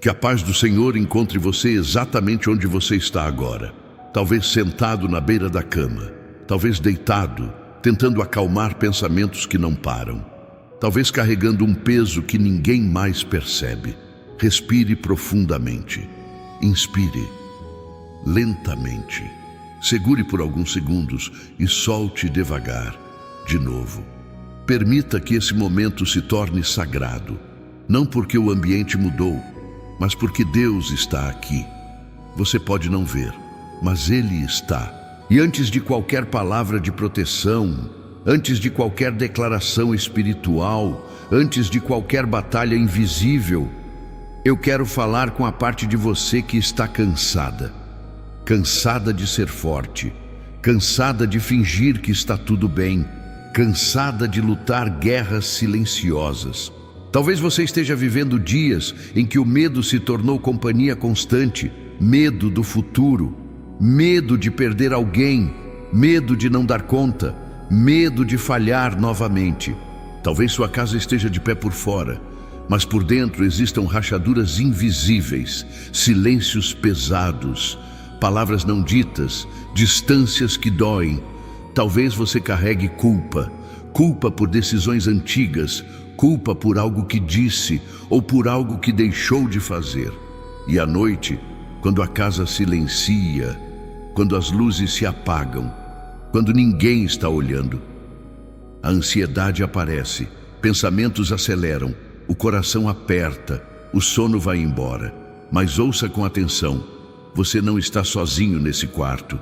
Que a paz do Senhor encontre você exatamente onde você está agora. Talvez sentado na beira da cama, talvez deitado, tentando acalmar pensamentos que não param. Talvez carregando um peso que ninguém mais percebe. Respire profundamente. Inspire lentamente. Segure por alguns segundos e solte devagar, de novo. Permita que esse momento se torne sagrado. Não porque o ambiente mudou, mas porque Deus está aqui. Você pode não ver, mas Ele está. E antes de qualquer palavra de proteção, antes de qualquer declaração espiritual, antes de qualquer batalha invisível, eu quero falar com a parte de você que está cansada. Cansada de ser forte, cansada de fingir que está tudo bem, cansada de lutar guerras silenciosas. Talvez você esteja vivendo dias em que o medo se tornou companhia constante, medo do futuro, medo de perder alguém, medo de não dar conta, medo de falhar novamente. Talvez sua casa esteja de pé por fora, mas por dentro existam rachaduras invisíveis, silêncios pesados, palavras não ditas, distâncias que doem. Talvez você carregue culpa, culpa por decisões antigas, culpa por algo que disse ou por algo que deixou de fazer. E à noite, quando a casa silencia, quando as luzes se apagam, quando ninguém está olhando, a ansiedade aparece, pensamentos aceleram, o coração aperta, o sono vai embora. Mas ouça com atenção, você não está sozinho nesse quarto.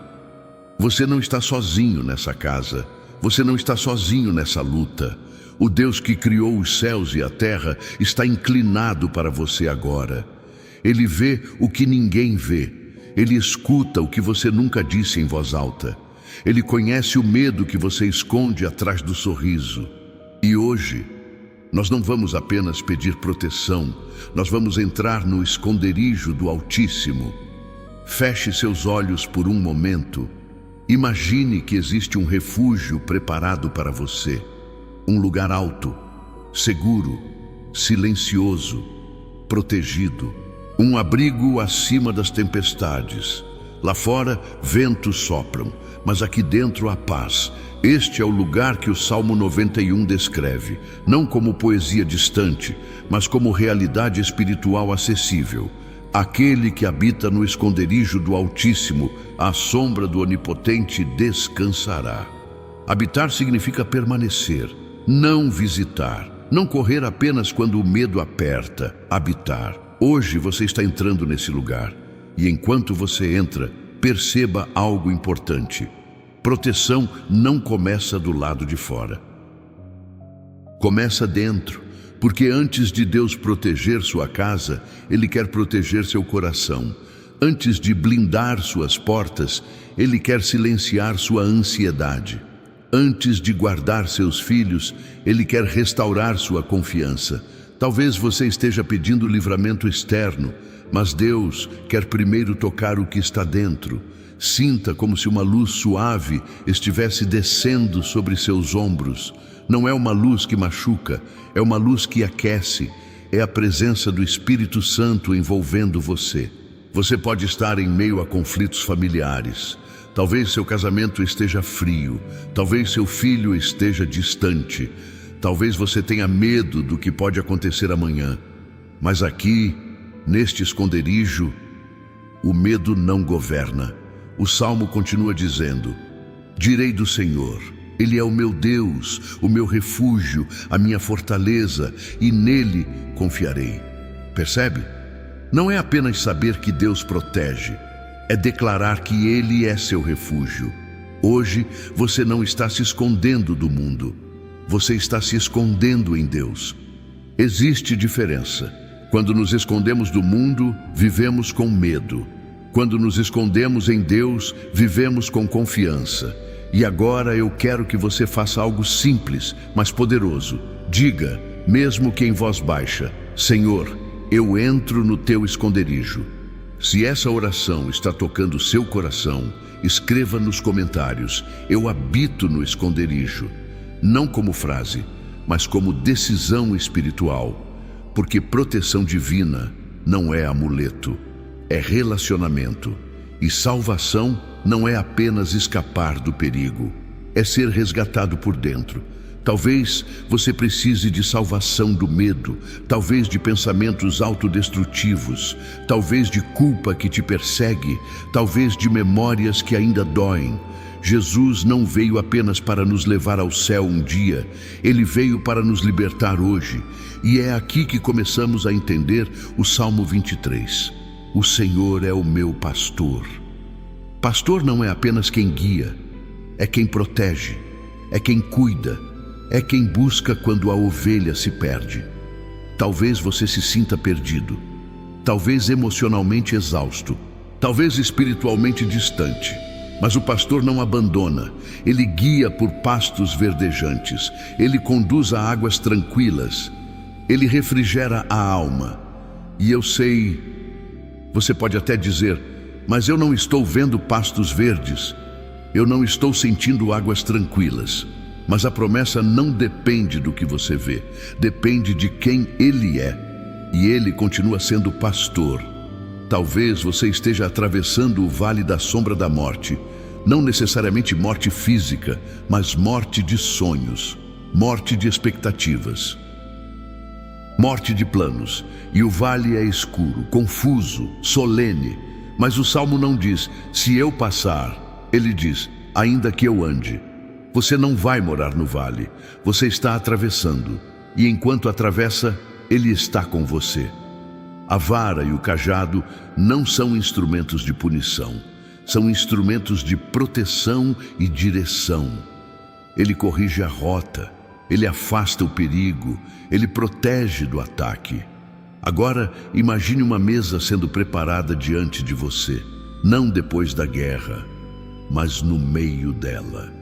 Você não está sozinho nessa casa. Você não está sozinho nessa luta. O Deus que criou os céus e a terra está inclinado para você agora. Ele vê o que ninguém vê. Ele escuta o que você nunca disse em voz alta. Ele conhece o medo que você esconde atrás do sorriso. E hoje, nós não vamos apenas pedir proteção, nós vamos entrar no esconderijo do Altíssimo. Feche seus olhos por um momento. Imagine que existe um refúgio preparado para você. Um lugar alto, seguro, silencioso, protegido. Um abrigo acima das tempestades. Lá fora, ventos sopram, mas aqui dentro há paz. Este é o lugar que o Salmo 91 descreve, não como poesia distante, mas como realidade espiritual acessível. Aquele que habita no esconderijo do Altíssimo, à sombra do Onipotente, descansará. Habitar significa permanecer, não visitar, não correr apenas quando o medo aperta, habitar. Hoje você está entrando nesse lugar, e enquanto você entra, perceba algo importante. Proteção não começa do lado de fora. Começa dentro, porque antes de Deus proteger sua casa, Ele quer proteger seu coração. Antes de blindar suas portas, Ele quer silenciar sua ansiedade. Antes de guardar seus filhos, Ele quer restaurar sua confiança. Talvez você esteja pedindo livramento externo, mas Deus quer primeiro tocar o que está dentro. Sinta como se uma luz suave estivesse descendo sobre seus ombros. Não é uma luz que machuca, é uma luz que aquece. É a presença do Espírito Santo envolvendo você. Você pode estar em meio a conflitos familiares. Talvez seu casamento esteja frio, talvez seu filho esteja distante, talvez você tenha medo do que pode acontecer amanhã. Mas aqui, neste esconderijo, o medo não governa. O Salmo continua dizendo: direi do Senhor, Ele é o meu Deus, o meu refúgio, a minha fortaleza, e nele confiarei. Percebe? Não é apenas saber que Deus protege, é declarar que Ele é seu refúgio. Hoje você não está se escondendo do mundo, você está se escondendo em Deus. Existe diferença. Quando nos escondemos do mundo, vivemos com medo. Quando nos escondemos em Deus, vivemos com confiança. E agora eu quero que você faça algo simples, mas poderoso. Diga, mesmo que em voz baixa: Senhor, eu entro no teu esconderijo. Se essa oração está tocando seu coração, escreva nos comentários: eu habito no esconderijo. Não como frase, mas como decisão espiritual, porque proteção divina não é amuleto, é relacionamento. E salvação não é apenas escapar do perigo, é ser resgatado por dentro. Talvez você precise de salvação do medo, talvez de pensamentos autodestrutivos, talvez de culpa que te persegue, talvez de memórias que ainda doem. Jesus não veio apenas para nos levar ao céu um dia, ele veio para nos libertar hoje. E é aqui que começamos a entender o Salmo 23. O Senhor é o meu pastor. Pastor não é apenas quem guia, é quem protege, é quem cuida, é quem busca quando a ovelha se perde. Talvez você se sinta perdido, talvez emocionalmente exausto, talvez espiritualmente distante. Mas o pastor não abandona, ele guia por pastos verdejantes, ele conduz a águas tranquilas, ele refrigera a alma. E eu sei, você pode até dizer, mas eu não estou vendo pastos verdes, eu não estou sentindo águas tranquilas. Mas a promessa não depende do que você vê, depende de quem ele é. E ele continua sendo pastor. Talvez você esteja atravessando o vale da sombra da morte, não necessariamente morte física, mas morte de sonhos, morte de expectativas, morte de planos. E o vale é escuro, confuso, solene. Mas o Salmo não diz, se eu passar, ele diz, ainda que eu ande. Você não vai morar no vale, você está atravessando, e enquanto atravessa, ele está com você. A vara e o cajado não são instrumentos de punição, são instrumentos de proteção e direção. Ele corrige a rota, ele afasta o perigo, ele protege do ataque. Agora, imagine uma mesa sendo preparada diante de você, não depois da guerra, mas no meio dela.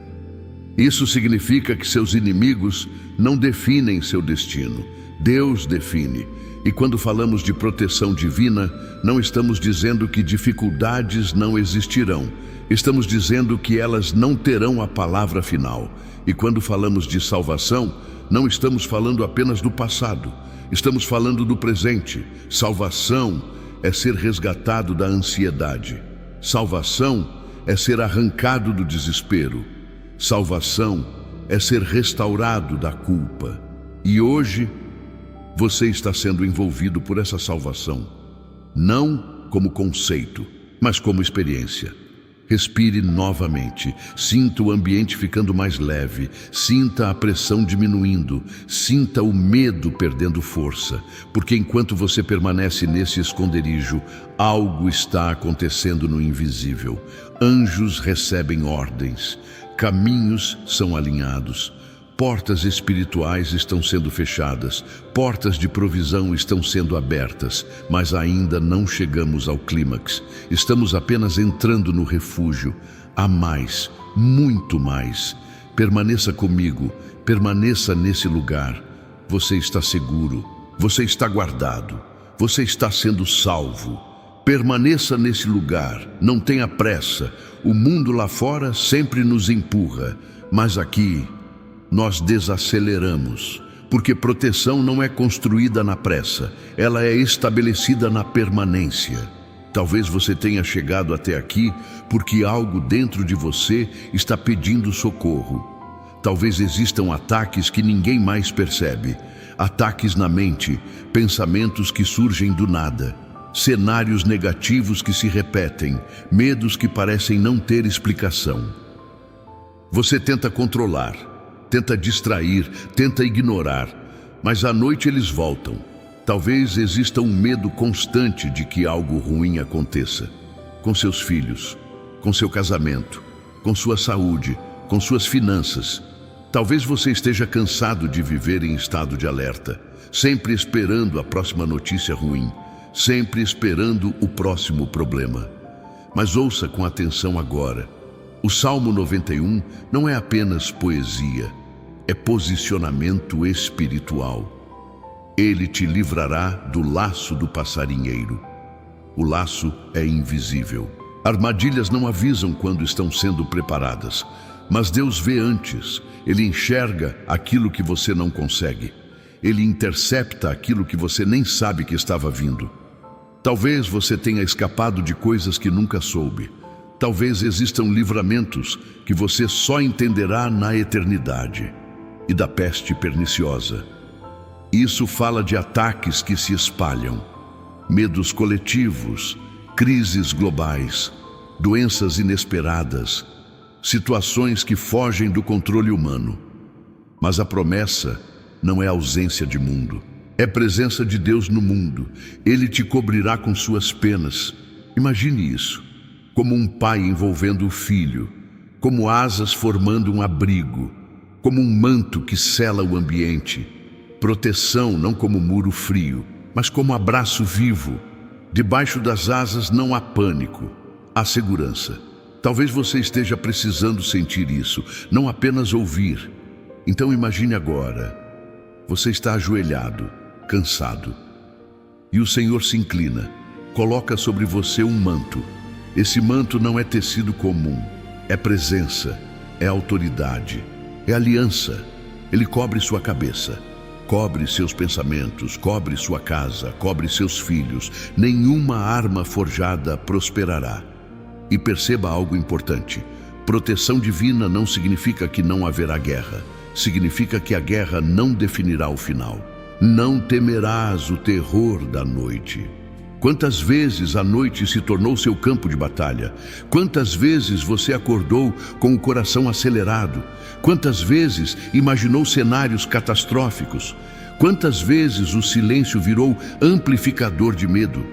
Isso significa que seus inimigos não definem seu destino, Deus define. E quando falamos de proteção divina, não estamos dizendo que dificuldades não existirão, estamos dizendo que elas não terão a palavra final. E quando falamos de salvação, não estamos falando apenas do passado, estamos falando do presente. Salvação é ser resgatado da ansiedade, salvação é ser arrancado do desespero. Salvação é ser restaurado da culpa. E hoje, você está sendo envolvido por essa salvação, não como conceito, mas como experiência. Respire novamente, sinta o ambiente ficando mais leve, sinta a pressão diminuindo, sinta o medo perdendo força, porque enquanto você permanece nesse esconderijo, algo está acontecendo no invisível. Anjos recebem ordens, caminhos são alinhados, portas espirituais estão sendo fechadas, portas de provisão estão sendo abertas, mas ainda não chegamos ao clímax. Estamos apenas entrando no refúgio. Há mais, muito mais. Permaneça comigo, permaneça nesse lugar. Você está seguro, você está guardado, você está sendo salvo. Permaneça nesse lugar, não tenha pressa. O mundo lá fora sempre nos empurra, mas aqui nós desaceleramos, porque proteção não é construída na pressa, ela é estabelecida na permanência. Talvez você tenha chegado até aqui porque algo dentro de você está pedindo socorro. Talvez existam ataques que ninguém mais percebe, ataques na mente, pensamentos que surgem do nada, cenários negativos que se repetem, medos que parecem não ter explicação. Você tenta controlar, tenta distrair, tenta ignorar, mas à noite eles voltam. Talvez exista um medo constante de que algo ruim aconteça, com seus filhos, com seu casamento, com sua saúde, com suas finanças. Talvez você esteja cansado de viver em estado de alerta, sempre esperando a próxima notícia ruim, sempre esperando o próximo problema. Mas ouça com atenção agora. O Salmo 91 não é apenas poesia, é posicionamento espiritual. Ele te livrará do laço do passarinheiro. O laço é invisível. Armadilhas não avisam quando estão sendo preparadas, mas Deus vê antes. Ele enxerga aquilo que você não consegue. Ele intercepta aquilo que você nem sabe que estava vindo. Talvez você tenha escapado de coisas que nunca soube. Talvez existam livramentos que você só entenderá na eternidade. E da peste perniciosa. Isso fala de ataques que se espalham, medos coletivos, crises globais, doenças inesperadas, situações que fogem do controle humano. Mas a promessa não é ausência de mundo. É presença de Deus no mundo. Ele te cobrirá com suas penas. Imagine isso, como um pai envolvendo o filho, como asas formando um abrigo, como um manto que sela o ambiente. Proteção não como muro frio, mas como abraço vivo. Debaixo das asas não há pânico, há segurança. Talvez você esteja precisando sentir isso, não apenas ouvir. Então imagine agora, você está ajoelhado, cansado, e o Senhor se inclina, coloca sobre você um manto. Esse manto não é tecido comum, é presença, é autoridade, é aliança. Ele cobre sua cabeça, cobre seus pensamentos, cobre sua casa, cobre seus filhos. Nenhuma arma forjada prosperará. E perceba algo importante: proteção divina não significa que não haverá guerra. Significa que a guerra não definirá o final. Não temerás o terror da noite. Quantas vezes a noite se tornou seu campo de batalha? Quantas vezes você acordou com o coração acelerado? Quantas vezes imaginou cenários catastróficos? Quantas vezes o silêncio virou amplificador de medo?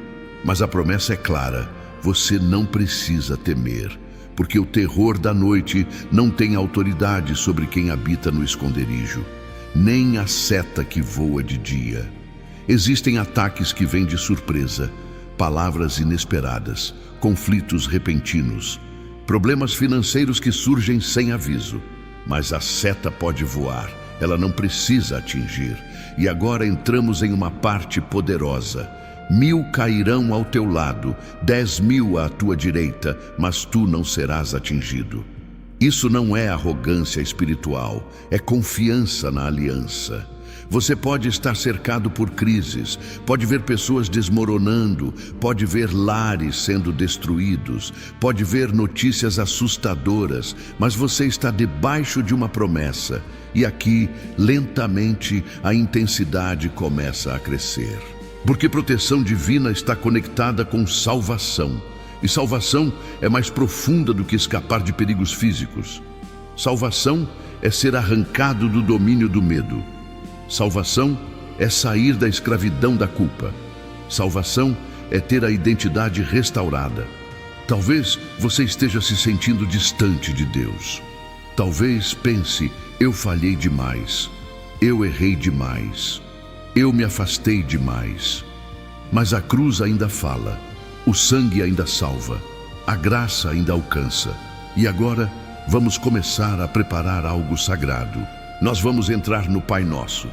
Mas a promessa é clara: você não precisa temer, porque o terror da noite não tem autoridade sobre quem habita no esconderijo, nem a seta que voa de dia. Existem ataques que vêm de surpresa, palavras inesperadas, conflitos repentinos, problemas financeiros que surgem sem aviso. Mas a seta pode voar, ela não precisa atingir. E agora entramos em uma parte poderosa. 1000 cairão ao teu lado, 10.000 à tua direita, mas tu não serás atingido. Isso não é arrogância espiritual, é confiança na aliança. Você pode estar cercado por crises, pode ver pessoas desmoronando, pode ver lares sendo destruídos, pode ver notícias assustadoras, mas você está debaixo de uma promessa. E aqui, lentamente, a intensidade começa a crescer. Porque proteção divina está conectada com salvação. E salvação é mais profunda do que escapar de perigos físicos. Salvação é ser arrancado do domínio do medo. Salvação é sair da escravidão da culpa. Salvação é ter a identidade restaurada. Talvez você esteja se sentindo distante de Deus. Talvez pense: eu falhei demais, eu errei demais, eu me afastei demais. Mas a cruz ainda fala, o sangue ainda salva, a graça ainda alcança. E agora vamos começar a preparar algo sagrado. Nós vamos entrar no Pai Nosso.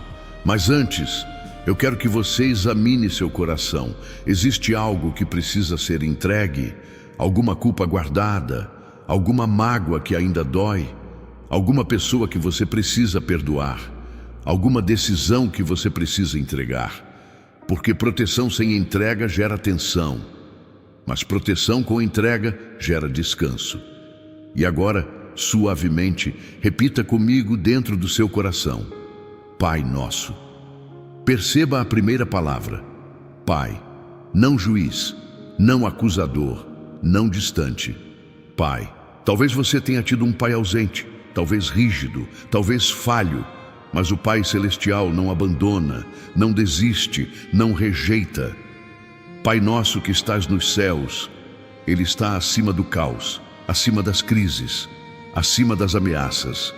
Mas antes, eu quero que você examine seu coração. Existe algo que precisa ser entregue? Alguma culpa guardada? Alguma mágoa que ainda dói? Alguma pessoa que você precisa perdoar? Alguma decisão que você precisa entregar? Porque proteção sem entrega gera tensão. Mas proteção com entrega gera descanso. E agora, suavemente, repita comigo dentro do seu coração: Pai Nosso. Perceba a primeira palavra: Pai. Não juiz, não acusador, não distante. Pai. Talvez você tenha tido um pai ausente, talvez rígido, talvez falho, mas o Pai Celestial não abandona, não desiste, não rejeita. Pai nosso que estás nos céus, Ele está acima do caos, acima das crises, acima das ameaças.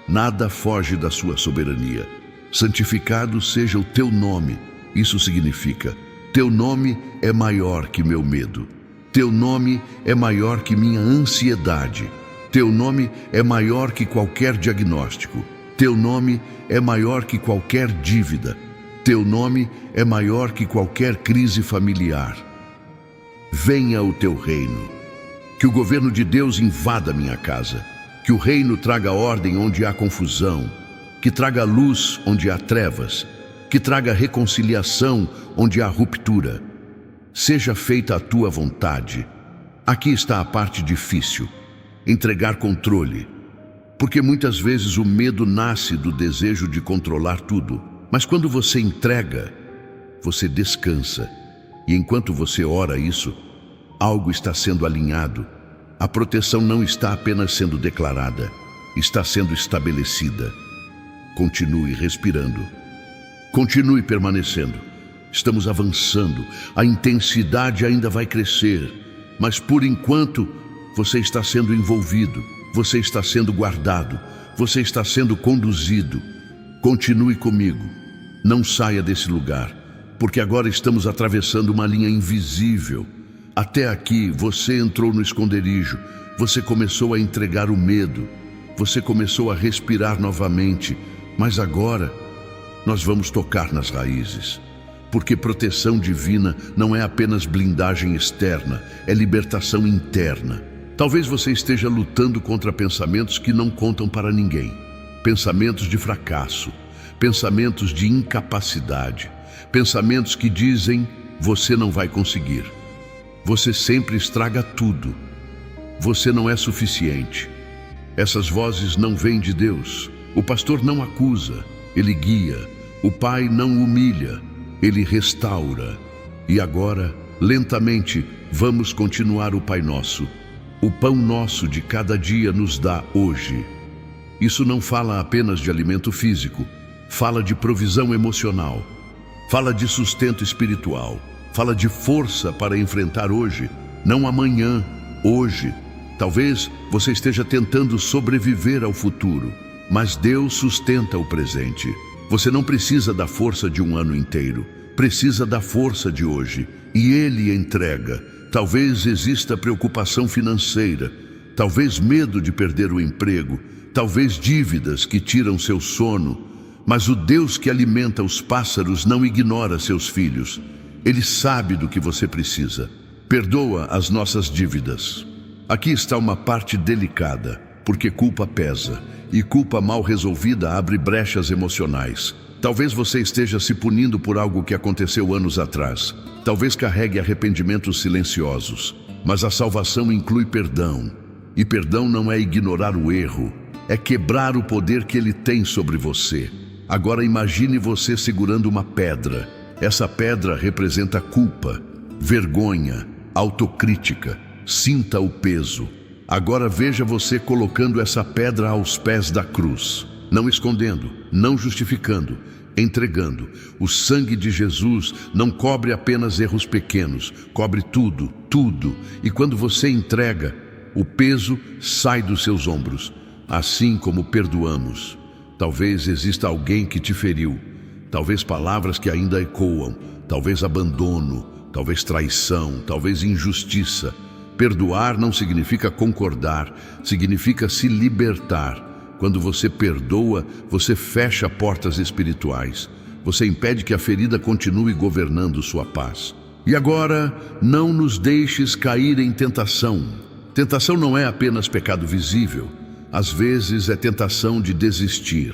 Nada foge da sua soberania. Santificado seja o teu nome. Isso significa: teu nome é maior que meu medo. Teu nome é maior que minha ansiedade. Teu nome é maior que qualquer diagnóstico. Teu nome é maior que qualquer dívida. Teu nome é maior que qualquer crise familiar. Venha o teu reino. Que o governo de Deus invada minha casa. Que o reino traga ordem onde há confusão. Que traga luz onde há trevas. Que traga reconciliação onde há ruptura. Seja feita a tua vontade. Aqui está a parte difícil: entregar controle. Porque muitas vezes o medo nasce do desejo de controlar tudo. Mas quando você entrega, você descansa. E enquanto você ora isso, algo está sendo alinhado. A proteção não está apenas sendo declarada, está sendo estabelecida. Continue respirando. Continue permanecendo. Estamos avançando. A intensidade ainda vai crescer. Mas por enquanto, você está sendo envolvido. Você está sendo guardado. Você está sendo conduzido. Continue comigo. Não saia desse lugar, porque agora estamos atravessando uma linha invisível. Até aqui, você entrou no esconderijo. Você começou a entregar o medo. Você começou a respirar novamente. Mas agora, nós vamos tocar nas raízes. Porque proteção divina não é apenas blindagem externa, é libertação interna. Talvez você esteja lutando contra pensamentos que não contam para ninguém. Pensamentos de fracasso, pensamentos de incapacidade, pensamentos que dizem: você não vai conseguir. Você sempre estraga tudo. Você não é suficiente. Essas vozes não vêm de Deus. O pastor não acusa, ele guia. O pai não humilha, ele restaura. E agora, lentamente, vamos continuar o Pai Nosso. O pão nosso de cada dia nos dá hoje. Isso não fala apenas de alimento físico, fala de provisão emocional, fala de sustento espiritual, fala de força para enfrentar hoje, não amanhã, hoje. Talvez você esteja tentando sobreviver ao futuro, mas Deus sustenta o presente. Você não precisa da força de um ano inteiro, precisa da força de hoje, e Ele entrega. Talvez exista preocupação financeira, talvez medo de perder o emprego, talvez dívidas que tiram seu sono, mas o Deus que alimenta os pássaros não ignora seus filhos. Ele sabe do que você precisa. Perdoa as nossas dívidas. Aqui está uma parte delicada, porque culpa pesa, e culpa mal resolvida abre brechas emocionais. Talvez você esteja se punindo por algo que aconteceu anos atrás. Talvez carregue arrependimentos silenciosos. Mas a salvação inclui perdão. E perdão não é ignorar o erro, é quebrar o poder que ele tem sobre você. Agora imagine você segurando uma pedra. Essa pedra representa culpa, vergonha, autocrítica. Sinta o peso. Agora veja você colocando essa pedra aos pés da cruz. Não escondendo, não justificando, entregando. O sangue de Jesus não cobre apenas erros pequenos, cobre tudo, tudo. E quando você entrega, o peso sai dos seus ombros, assim como perdoamos. Talvez exista alguém que te feriu, talvez palavras que ainda ecoam, talvez abandono, talvez traição, talvez injustiça. Perdoar não significa concordar, significa se libertar. Quando você perdoa, você fecha portas espirituais. Você impede que a ferida continue governando sua paz. E agora, não nos deixes cair em tentação. Tentação não é apenas pecado visível. Às vezes é tentação de desistir,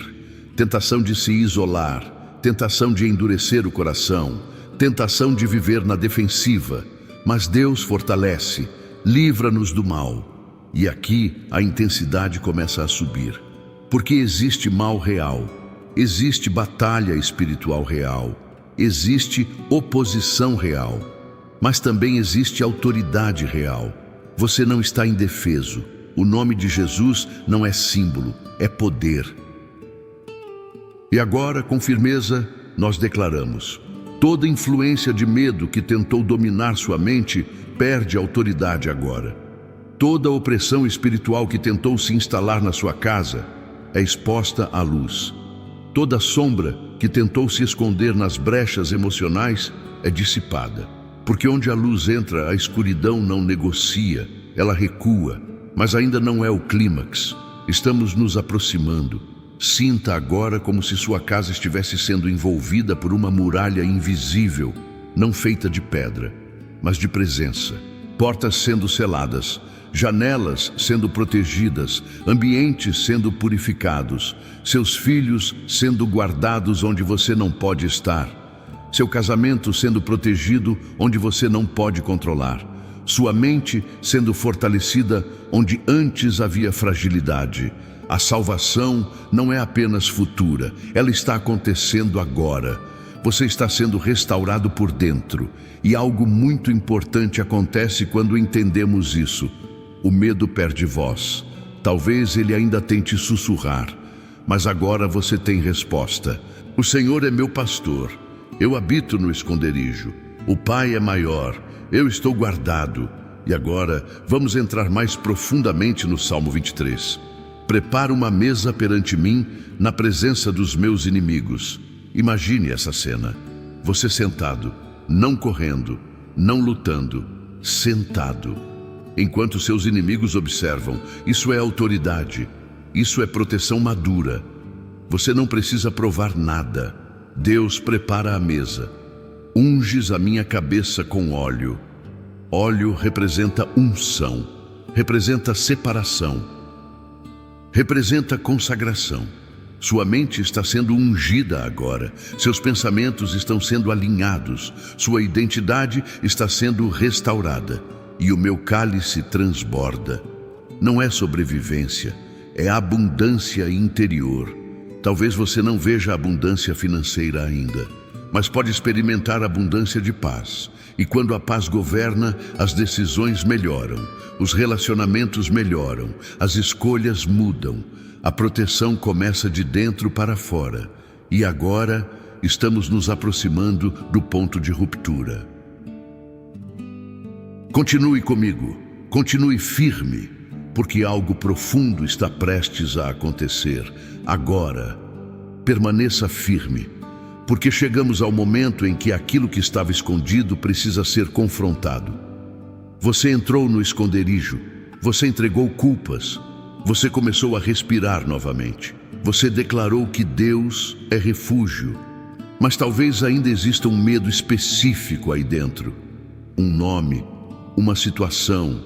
tentação de se isolar, tentação de endurecer o coração, tentação de viver na defensiva. Mas Deus fortalece, livra-nos do mal. E aqui a intensidade começa a subir. Porque existe mal real, existe batalha espiritual real, existe oposição real, mas também existe autoridade real. Você não está indefeso. O nome de Jesus não é símbolo, é poder. E agora, com firmeza, nós declaramos: toda influência de medo que tentou dominar sua mente perde autoridade agora. Toda opressão espiritual que tentou se instalar na sua casa é exposta à luz. Toda sombra que tentou se esconder nas brechas emocionais é dissipada. Porque onde a luz entra, a escuridão não negocia, ela recua. Mas ainda não é o clímax. Estamos nos aproximando. Sinta agora como se sua casa estivesse sendo envolvida por uma muralha invisível, não feita de pedra, mas de presença. Portas sendo seladas, janelas sendo protegidas, ambientes sendo purificados, seus filhos sendo guardados onde você não pode estar. seu casamento sendo protegido onde você não pode controlar, sua mente sendo fortalecida onde antes havia fragilidade. A salvação não é apenas futura, ela está acontecendo agora. Você está sendo restaurado por dentro, e algo muito importante acontece quando entendemos isso. O medo perde voz. Talvez ele ainda tente sussurrar, mas agora você tem resposta. O Senhor é meu pastor, eu habito no esconderijo. O Pai é maior, eu estou guardado. E agora vamos entrar mais profundamente no Salmo 23. Prepara uma mesa perante mim, na presença dos meus inimigos. Imagine essa cena. Você sentado, não correndo, não lutando, sentado. Enquanto seus inimigos observam, isso é autoridade, isso é proteção madura. Você não precisa provar nada. Deus prepara a mesa. Unges a minha cabeça com óleo. Óleo representa unção, representa separação, representa consagração. Sua mente está sendo ungida agora, seus pensamentos estão sendo alinhados, sua identidade está sendo restaurada e o meu cálice transborda. Não é sobrevivência, é abundância interior. Talvez você não veja abundância financeira ainda, mas pode experimentar abundância de paz. E quando a paz governa, as decisões melhoram, os relacionamentos melhoram, as escolhas mudam, a proteção começa de dentro para fora. E agora estamos nos aproximando do ponto de ruptura. Continue comigo, continue firme, porque algo profundo está prestes a acontecer. Agora, permaneça firme, porque chegamos ao momento em que aquilo que estava escondido precisa ser confrontado. Você entrou no esconderijo, você entregou culpas, você começou a respirar novamente. Você declarou que Deus é refúgio, mas talvez ainda exista um medo específico aí dentro. Um nome, uma situação,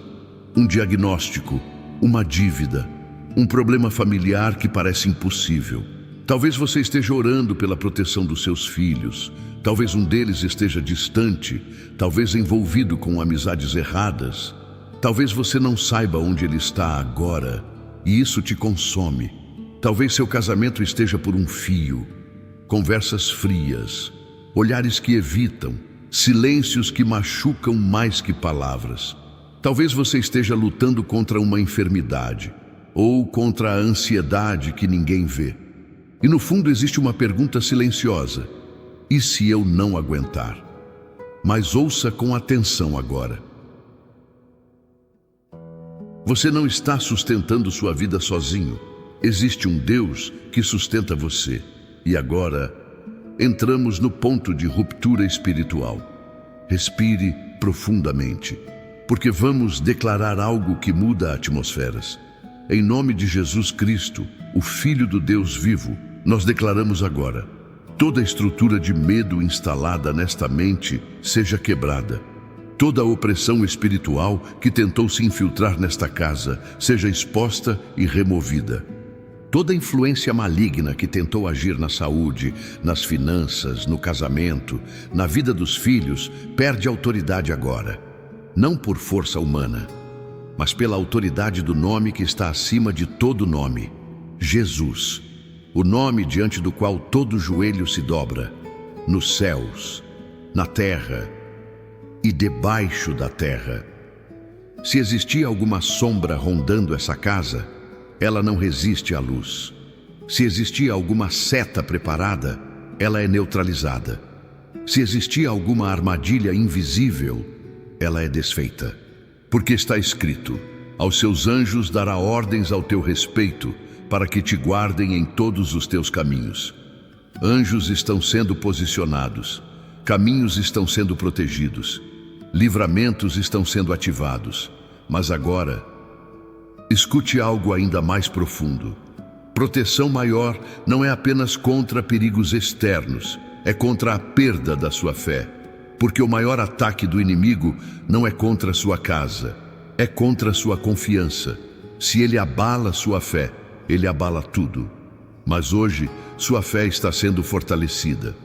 um diagnóstico, uma dívida, um problema familiar que parece impossível. Talvez você esteja orando pela proteção dos seus filhos. Talvez um deles esteja distante, talvez envolvido com amizades erradas. Talvez você não saiba onde ele está agora, e isso te consome. Talvez seu casamento esteja por um fio. Conversas frias, olhares que evitam, silêncios que machucam mais que palavras. Talvez você esteja lutando contra uma enfermidade, ou contra a ansiedade que ninguém vê. E no fundo existe uma pergunta silenciosa: e se eu não aguentar? Mas ouça com atenção agora. Você não está sustentando sua vida sozinho. Existe um Deus que sustenta você. E agora, entramos no ponto de ruptura espiritual. Respire profundamente, porque vamos declarar algo que muda atmosferas. Em nome de Jesus Cristo, o Filho do Deus vivo, nós declaramos agora: toda estrutura de medo instalada nesta mente seja quebrada. Toda a opressão espiritual que tentou se infiltrar nesta casa seja exposta e removida. Toda influência maligna que tentou agir na saúde, nas finanças, no casamento, na vida dos filhos, perde autoridade agora. Não por força humana, mas pela autoridade do nome que está acima de todo nome: Jesus. O nome diante do qual todo joelho se dobra, nos céus, na terra e debaixo da terra. Se existia alguma sombra rondando essa casa, ela não resiste à luz. Se existia alguma seta preparada, ela é neutralizada. Se existia alguma armadilha invisível, ela é desfeita. Porque está escrito: aos seus anjos dará ordens ao teu respeito, para que te guardem em todos os teus caminhos. Anjos estão sendo posicionados, caminhos estão sendo protegidos, livramentos estão sendo ativados. Mas agora, escute algo ainda mais profundo. Proteção maior não é apenas contra perigos externos, é contra a perda da sua fé. Porque o maior ataque do inimigo não é contra a sua casa, é contra a sua confiança. Se ele abala sua fé, ele abala tudo. Mas hoje, sua fé está sendo fortalecida.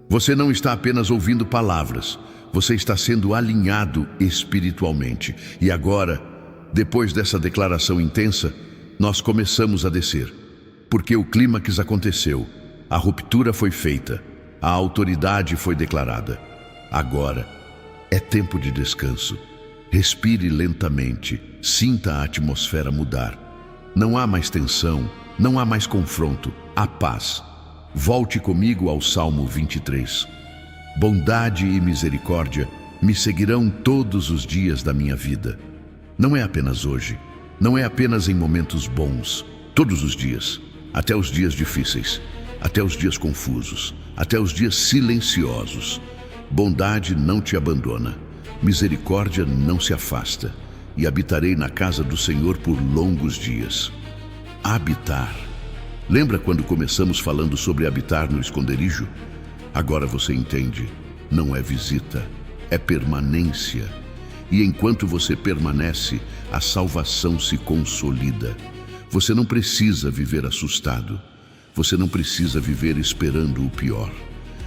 Você não está apenas ouvindo palavras, você está sendo alinhado espiritualmente. E agora, depois dessa declaração intensa, nós começamos a descer. Porque o clímax aconteceu, a ruptura foi feita, a autoridade foi declarada. Agora é tempo de descanso. Respire lentamente, sinta a atmosfera mudar. Não há mais tensão, não há mais confronto, há paz. Volte comigo ao Salmo 23. Bondade e misericórdia me seguirão todos os dias da minha vida. Não é apenas hoje, não é apenas em momentos bons, todos os dias, até os dias difíceis, até os dias confusos, até os dias silenciosos. Bondade não te abandona, misericórdia não se afasta, e habitarei na casa do Senhor por longos dias. Habitar. Lembra quando começamos falando sobre habitar no esconderijo? Agora você entende, não é visita, é permanência. E enquanto você permanece, a salvação se consolida. Você não precisa viver assustado. Você não precisa viver esperando o pior.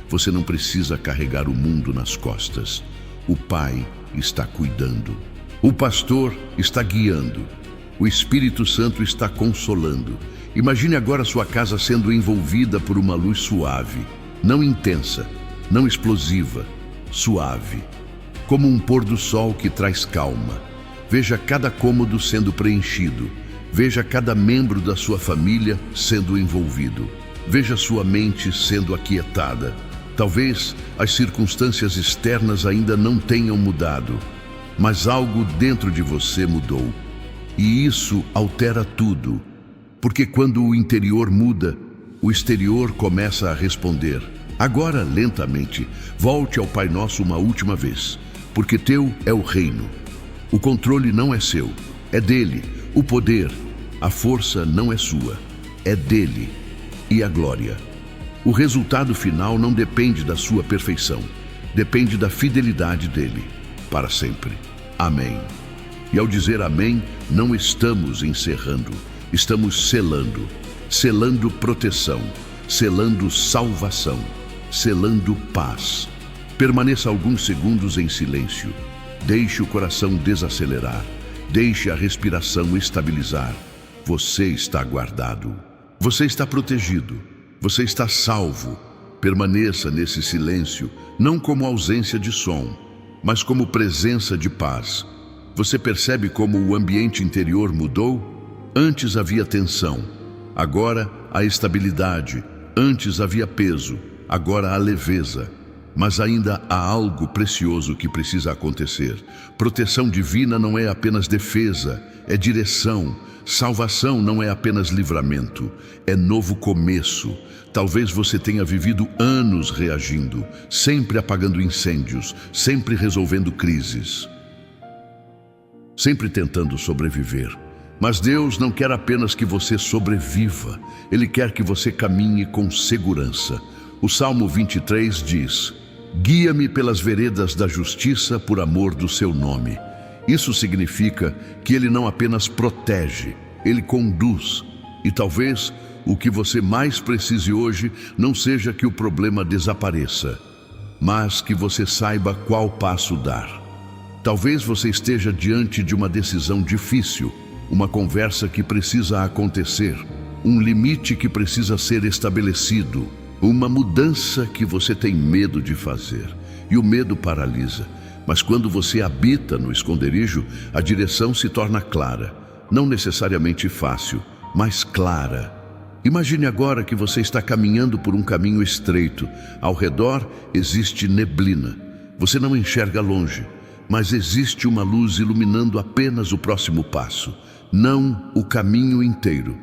Você não precisa carregar o mundo nas costas. O Pai está cuidando. O pastor está guiando. O Espírito Santo está consolando. Imagine agora sua casa sendo envolvida por uma luz suave, não intensa, não explosiva, suave, como um pôr do sol que traz calma. Veja cada cômodo sendo preenchido. Veja cada membro da sua família sendo envolvido. Veja sua mente sendo aquietada. Talvez as circunstâncias externas ainda não tenham mudado, mas algo dentro de você mudou. E isso altera tudo, porque quando o interior muda, o exterior começa a responder. Agora, lentamente, volte ao Pai Nosso uma última vez, porque teu é o reino. O controle não é seu, é dele. O poder, a força não é sua, é dele. E a glória. O resultado final não depende da sua perfeição, depende da fidelidade dele, para sempre. Amém. E ao dizer amém, não estamos encerrando, estamos selando. Selando proteção, selando salvação, selando paz. Permaneça alguns segundos em silêncio. Deixe o coração desacelerar. Deixe a respiração estabilizar. Você está guardado. Você está protegido. Você está salvo. Permaneça nesse silêncio, não como ausência de som, mas como presença de paz. Você percebe como o ambiente interior mudou? Antes havia tensão, agora há estabilidade. Antes havia peso, agora há leveza. Mas ainda há algo precioso que precisa acontecer. Proteção divina não é apenas defesa, é direção. Salvação não é apenas livramento, é novo começo. Talvez você tenha vivido anos reagindo, sempre apagando incêndios, sempre resolvendo crises, sempre tentando sobreviver. Mas Deus não quer apenas que você sobreviva, Ele quer que você caminhe com segurança. O Salmo 23 diz: guia-me pelas veredas da justiça por amor do seu nome. Isso significa que Ele não apenas protege, Ele conduz. E talvez o que você mais precise hoje não seja que o problema desapareça, mas que você saiba qual passo dar. Talvez você esteja diante de uma decisão difícil, uma conversa que precisa acontecer, um limite que precisa ser estabelecido, uma mudança que você tem medo de fazer. E o medo paralisa. Mas quando você habita no esconderijo, a direção se torna clara. Não necessariamente fácil, mas clara. Imagine agora que você está caminhando por um caminho estreito. Ao redor existe neblina. Você não enxerga longe, mas existe uma luz iluminando apenas o próximo passo. Não o caminho inteiro,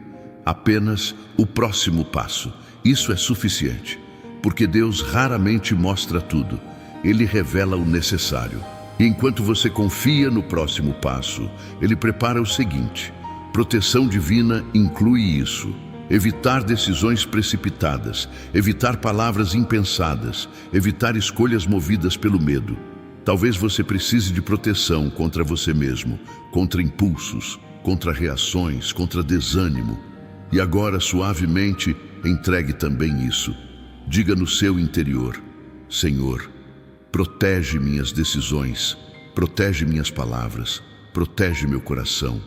apenas o próximo passo. Isso é suficiente, porque Deus raramente mostra tudo. Ele revela o necessário. E enquanto você confia no próximo passo, Ele prepara o seguinte. Proteção divina inclui isso. Evitar decisões precipitadas, evitar palavras impensadas, evitar escolhas movidas pelo medo. Talvez você precise de proteção contra você mesmo, contra impulsos, contra reações, contra desânimo. E agora, suavemente, entregue também isso. Diga no seu interior: Senhor, protege minhas decisões, protege minhas palavras, protege meu coração.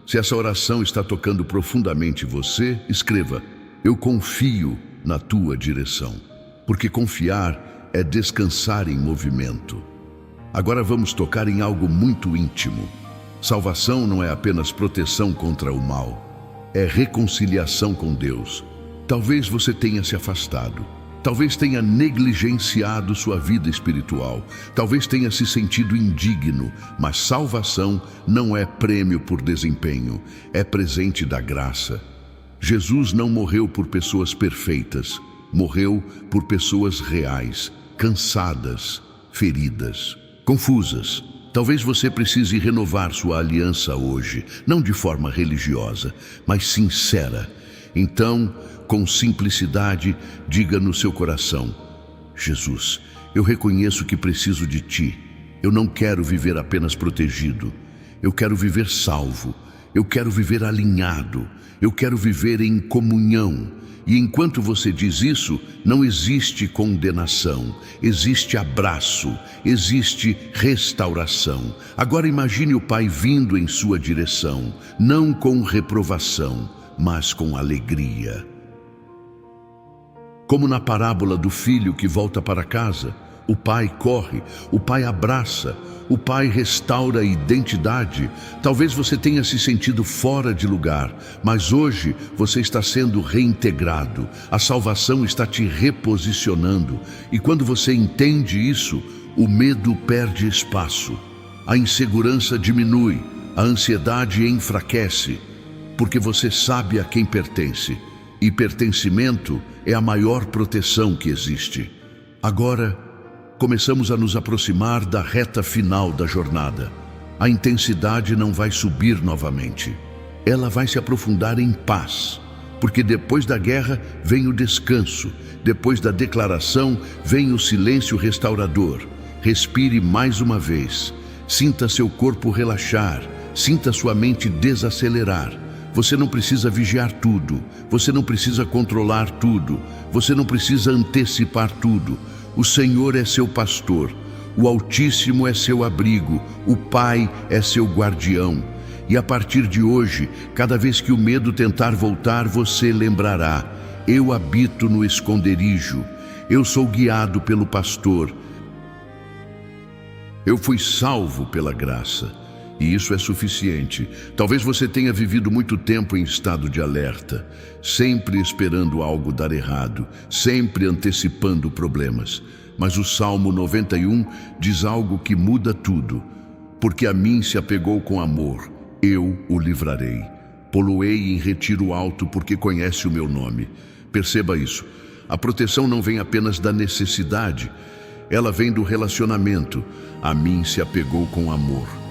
Se essa oração está tocando profundamente você, escreva: eu confio na tua direção. Porque confiar é descansar em movimento. Agora vamos tocar em algo muito íntimo. Salvação não é apenas proteção contra o mal, é reconciliação com Deus. Talvez você tenha se afastado, talvez tenha negligenciado sua vida espiritual, talvez tenha se sentido indigno, mas salvação não é prêmio por desempenho, é presente da graça. Jesus não morreu por pessoas perfeitas, morreu por pessoas reais, cansadas, feridas, confusas. Talvez você precise renovar sua aliança hoje, não de forma religiosa, mas sincera. Então, com simplicidade, diga no seu coração: Jesus, eu reconheço que preciso de Ti. Eu não quero viver apenas protegido. Eu quero viver salvo. Eu quero viver alinhado. Eu quero viver em comunhão. E enquanto você diz isso, não existe condenação, existe abraço, existe restauração. Agora imagine o Pai vindo em sua direção, não com reprovação, mas com alegria. Como na parábola do filho que volta para casa, o pai corre, o pai abraça, o pai restaura a identidade. Talvez você tenha se sentido fora de lugar, mas hoje você está sendo reintegrado. A salvação está te reposicionando. E quando você entende isso, o medo perde espaço. A insegurança diminui, a ansiedade enfraquece, porque você sabe a quem pertence. E pertencimento é a maior proteção que existe. Agora, começamos a nos aproximar da reta final da jornada. A intensidade não vai subir novamente. Ela vai se aprofundar em paz, porque depois da guerra vem o descanso, depois da declaração vem o silêncio restaurador. Respire mais uma vez, sinta seu corpo relaxar, sinta sua mente desacelerar. Você não precisa vigiar tudo, você não precisa controlar tudo, você não precisa antecipar tudo. O Senhor é seu pastor, o Altíssimo é seu abrigo, o Pai é seu guardião. E a partir de hoje, cada vez que o medo tentar voltar, você lembrará: eu habito no esconderijo, eu sou guiado pelo pastor, eu fui salvo pela graça. E isso é suficiente. Talvez você tenha vivido muito tempo em estado de alerta, sempre esperando algo dar errado, sempre antecipando problemas. Mas o Salmo 91 diz algo que muda tudo. Porque a mim se apegou com amor, eu o livrarei. Poloei em retiro alto porque conhece o meu nome. Perceba isso. A proteção não vem apenas da necessidade, ela vem do relacionamento. A mim se apegou com amor.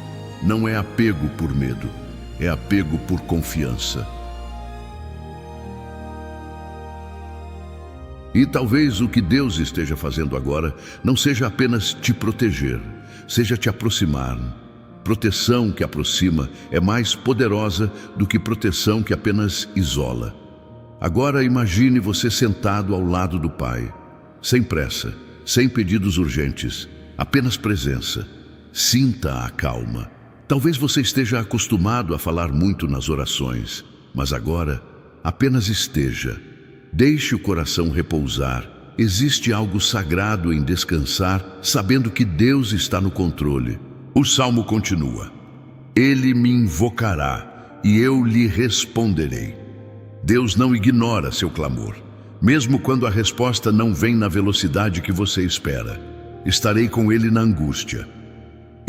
Não é apego por medo, é apego por confiança. E talvez o que Deus esteja fazendo agora não seja apenas te proteger, seja te aproximar. Proteção que aproxima é mais poderosa do que proteção que apenas isola. Agora imagine você sentado ao lado do Pai, sem pressa, sem pedidos urgentes, apenas presença. Sinta a calma. Talvez você esteja acostumado a falar muito nas orações, mas agora apenas esteja. Deixe o coração repousar. Existe algo sagrado em descansar, sabendo que Deus está no controle. O Salmo continua: Ele me invocará e eu lhe responderei. Deus não ignora seu clamor, mesmo quando a resposta não vem na velocidade que você espera. Estarei com Ele na angústia.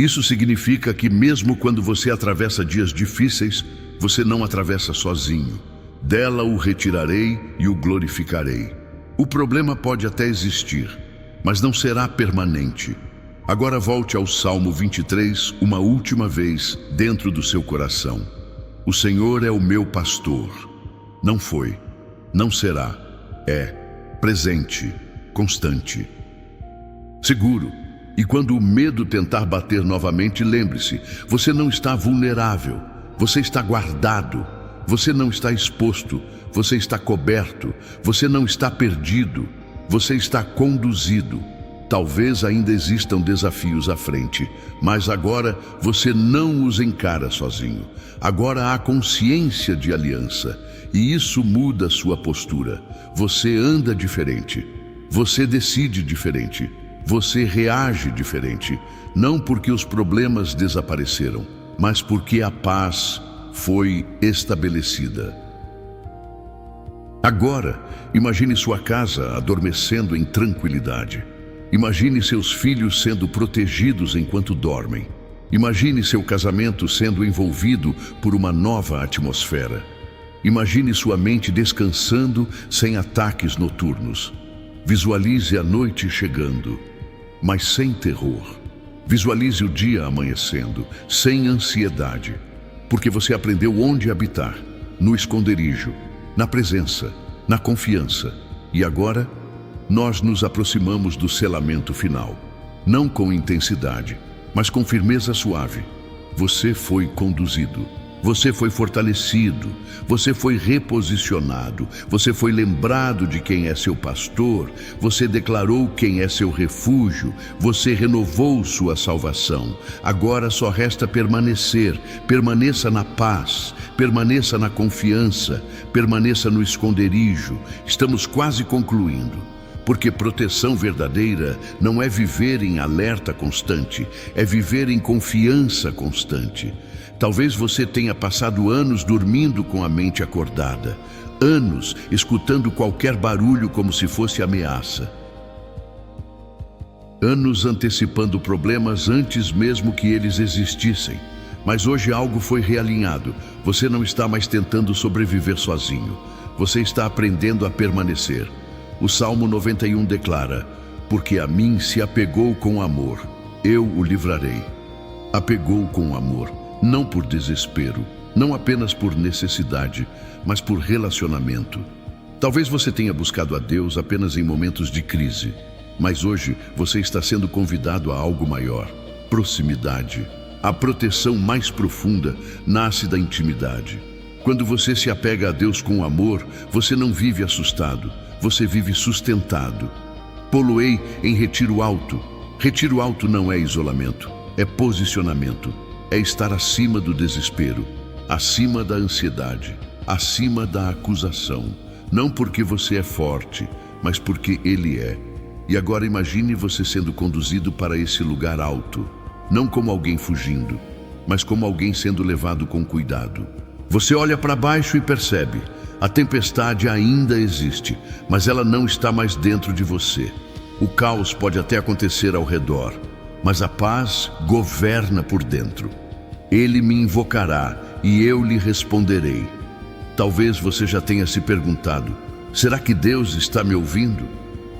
Isso significa que mesmo quando você atravessa dias difíceis, você não atravessa sozinho. Dela o retirarei e o glorificarei. O problema pode até existir, mas não será permanente. Agora volte ao Salmo 23 uma última vez dentro do seu coração. O Senhor é o meu pastor. Não foi, não será, é presente, constante, seguro. E quando o medo tentar bater novamente, lembre-se, você não está vulnerável, você está guardado, você não está exposto, você está coberto, você não está perdido, você está conduzido. Talvez ainda existam desafios à frente, mas agora você não os encara sozinho. Agora há consciência de aliança, e isso muda sua postura. Você anda diferente, você decide diferente, você reage diferente, não porque os problemas desapareceram, mas porque a paz foi estabelecida. Agora, imagine sua casa adormecendo em tranquilidade. Imagine seus filhos sendo protegidos enquanto dormem. Imagine seu casamento sendo envolvido por uma nova atmosfera. Imagine sua mente descansando sem ataques noturnos. Visualize a noite chegando, mas sem terror. Visualize o dia amanhecendo, sem ansiedade, porque você aprendeu onde habitar, no esconderijo, na presença, na confiança. E agora, nós nos aproximamos do selamento final, não com intensidade, mas com firmeza suave. Você foi conduzido, você foi fortalecido, você foi reposicionado, você foi lembrado de quem é seu pastor, você declarou quem é seu refúgio, você renovou sua salvação. Agora só resta permanecer. Permaneça na paz, permaneça na confiança, permaneça no esconderijo. Estamos quase concluindo. Porque proteção verdadeira não é viver em alerta constante, é viver em confiança constante. Talvez você tenha passado anos dormindo com a mente acordada, anos escutando qualquer barulho como se fosse ameaça, anos antecipando problemas antes mesmo que eles existissem. Mas hoje algo foi realinhado. Você não está mais tentando sobreviver sozinho, você está aprendendo a permanecer. O Salmo 91 declara: porque a mim se apegou com amor, eu o livrarei. Apegou com amor, não por desespero, não apenas por necessidade, mas por relacionamento. Talvez você tenha buscado a Deus apenas em momentos de crise, mas hoje você está sendo convidado a algo maior: proximidade. A proteção mais profunda nasce da intimidade. Quando você se apega a Deus com amor, você não vive assustado, você vive sustentado. Poloei em retiro alto. Retiro alto não é isolamento, é posicionamento. É estar acima do desespero, acima da ansiedade, acima da acusação. Não porque você é forte, mas porque Ele é. E agora imagine você sendo conduzido para esse lugar alto, não como alguém fugindo, mas como alguém sendo levado com cuidado. Você olha para baixo e percebe: a tempestade ainda existe, mas ela não está mais dentro de você. O caos pode até acontecer ao redor, mas a paz governa por dentro. Ele me invocará e eu lhe responderei. Talvez você já tenha se perguntado: será que Deus está me ouvindo?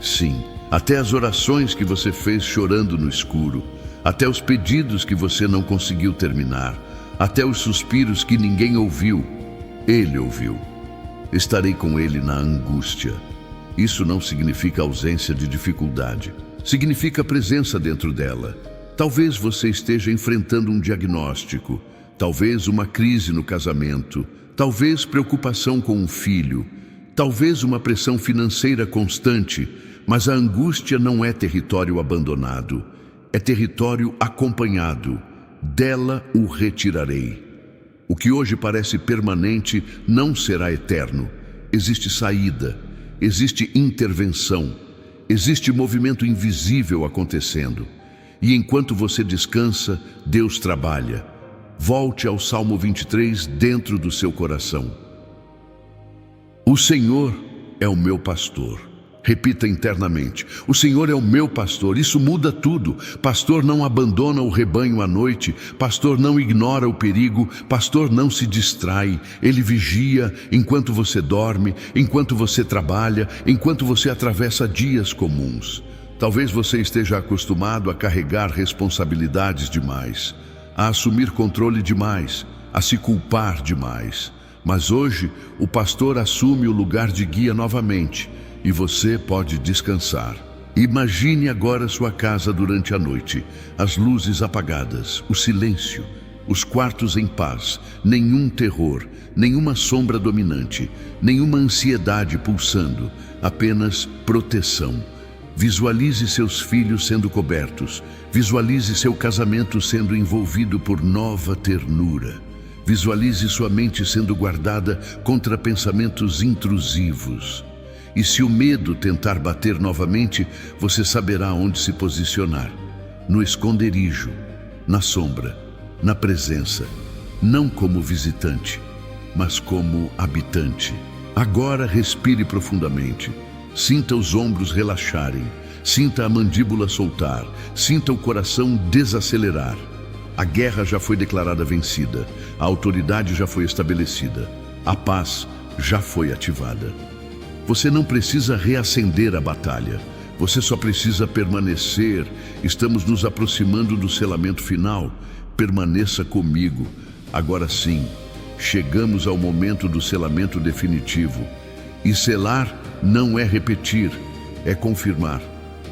Sim, até as orações que você fez chorando no escuro, até os pedidos que você não conseguiu terminar, até os suspiros que ninguém ouviu, Ele ouviu. Estarei com Ele na angústia. Isso não significa ausência de dificuldade, significa presença dentro dela. Talvez você esteja enfrentando um diagnóstico, talvez uma crise no casamento, talvez preocupação com um filho, talvez uma pressão financeira constante, mas a angústia não é território abandonado, é território acompanhado. Dela o retirarei. O que hoje parece permanente não será eterno. Existe saída, existe intervenção, existe movimento invisível acontecendo. E enquanto você descansa, Deus trabalha. Volte ao Salmo 23 dentro do seu coração. O Senhor é o meu pastor. Repita internamente: o Senhor é o meu pastor. Isso muda tudo. Pastor não abandona o rebanho à noite. Pastor não ignora o perigo. Pastor não se distrai. Ele vigia enquanto você dorme, enquanto você trabalha, enquanto você atravessa dias comuns. Talvez você esteja acostumado a carregar responsabilidades demais, a assumir controle demais, a se culpar demais. Mas hoje o pastor assume o lugar de guia novamente. E você pode descansar. Imagine agora sua casa durante a noite, as luzes apagadas, o silêncio, os quartos em paz, nenhum terror, nenhuma sombra dominante, nenhuma ansiedade pulsando, apenas proteção. Visualize seus filhos sendo cobertos. Visualize seu casamento sendo envolvido por nova ternura. Visualize sua mente sendo guardada contra pensamentos intrusivos. E se o medo tentar bater novamente, você saberá onde se posicionar. No esconderijo, na sombra, na presença. Não como visitante, mas como habitante. Agora respire profundamente. Sinta os ombros relaxarem. Sinta a mandíbula soltar. Sinta o coração desacelerar. A guerra já foi declarada vencida. A autoridade já foi estabelecida. A paz já foi ativada. Você não precisa reacender a batalha. Você só precisa permanecer. Estamos nos aproximando do selamento final. Permaneça comigo. Agora sim, chegamos ao momento do selamento definitivo. E selar não é repetir, é confirmar.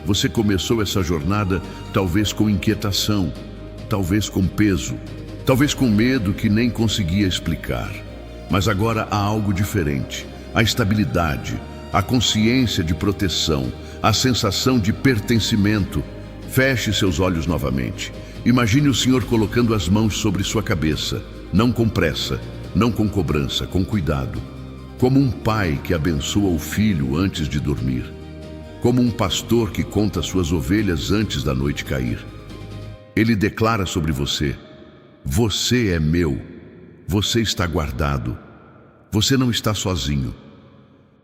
Você começou essa jornada talvez com inquietação, talvez com peso, talvez com medo que nem conseguia explicar. Mas agora há algo diferente. A estabilidade, a consciência de proteção, a sensação de pertencimento. Feche seus olhos novamente. Imagine o Senhor colocando as mãos sobre sua cabeça, não com pressa, não com cobrança, com cuidado. Como um pai que abençoa o filho antes de dormir. Como um pastor que conta suas ovelhas antes da noite cair. Ele declara sobre você: você é meu, você está guardado, você não está sozinho.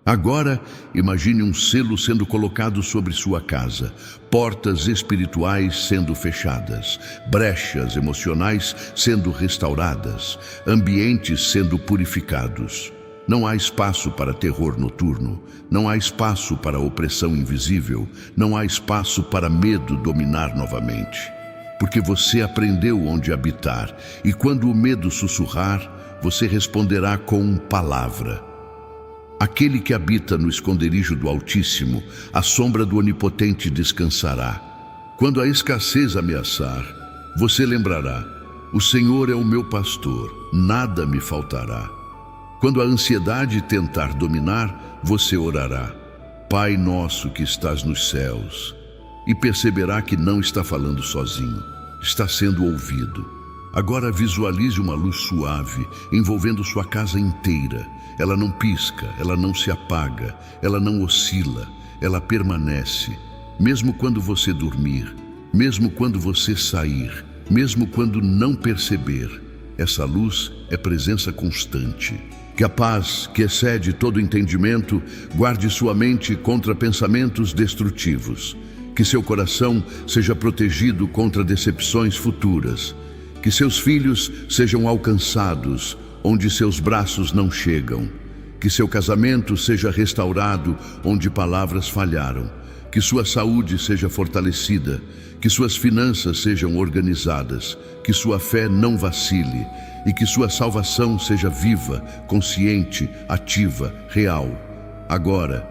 Agora, imagine um selo sendo colocado sobre sua casa, portas espirituais sendo fechadas, brechas emocionais sendo restauradas, ambientes sendo purificados. Não há espaço para terror noturno, não há espaço para opressão invisível, não há espaço para medo dominar novamente. Porque você aprendeu onde habitar, e quando o medo sussurrar, você responderá com palavra. Aquele que habita no esconderijo do Altíssimo, a sombra do Onipotente descansará. Quando a escassez ameaçar, você lembrará: o Senhor é o meu pastor, nada me faltará. Quando a ansiedade tentar dominar, você orará: Pai nosso que estás nos céus. E perceberá que não está falando sozinho, está sendo ouvido. Agora visualize uma luz suave, envolvendo sua casa inteira. Ela não pisca, ela não se apaga, ela não oscila, ela permanece. Mesmo quando você dormir, mesmo quando você sair, mesmo quando não perceber, essa luz é presença constante. Que a paz, que excede todo entendimento, guarde sua mente contra pensamentos destrutivos. Que seu coração seja protegido contra decepções futuras. Que seus filhos sejam alcançados onde seus braços não chegam. Que seu casamento seja restaurado onde palavras falharam. Que sua saúde seja fortalecida. Que suas finanças sejam organizadas. Que sua fé não vacile. E que sua salvação seja viva, consciente, ativa, real. Agora,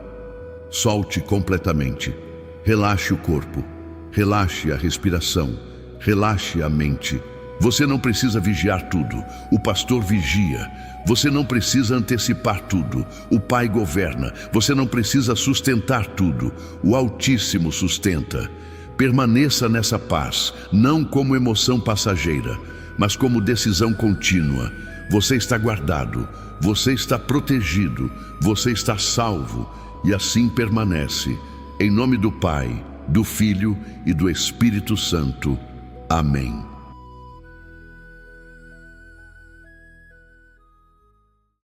solte completamente. Relaxe o corpo. Relaxe a respiração. Relaxe a mente. Você não precisa vigiar tudo, o pastor vigia. Você não precisa antecipar tudo, o Pai governa. Você não precisa sustentar tudo, o Altíssimo sustenta. Permaneça nessa paz, não como emoção passageira, mas como decisão contínua. Você está guardado, você está protegido, você está salvo, e assim permanece. Em nome do Pai, do Filho e do Espírito Santo. Amém.